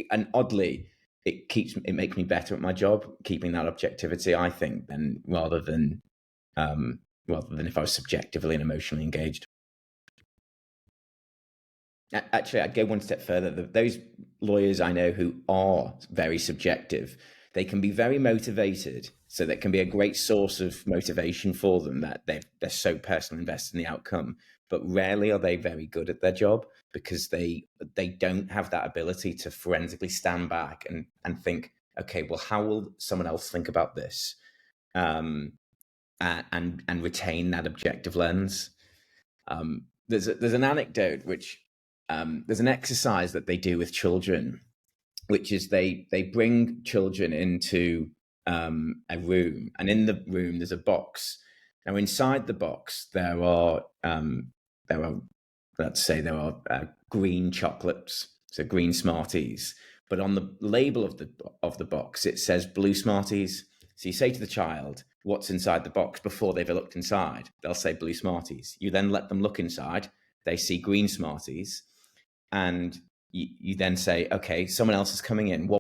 and oddly, it makes me better at my job, keeping that objectivity, I think, rather than if I was subjectively and emotionally engaged. Actually, I'd go one step further. Those lawyers I know who are very subjective, they can be very motivated. So that can be a great source of motivation for them, that they're so personally invested in the outcome. But rarely are they very good at their job, because they don't have that ability to forensically stand back and think, okay, well, how will someone else think about this? And retain that objective lens. There's an anecdote which there's an exercise that they do with children, which is they bring children into a room, and in the room there's a box. Now inside the box there are green chocolates, so green Smarties, but on the label of the box it says blue Smarties. So you say to the child, what's inside the box? Before they've looked inside, they'll say blue Smarties. You then let them look inside, they see green Smarties, and you then say, okay, someone else is coming in. What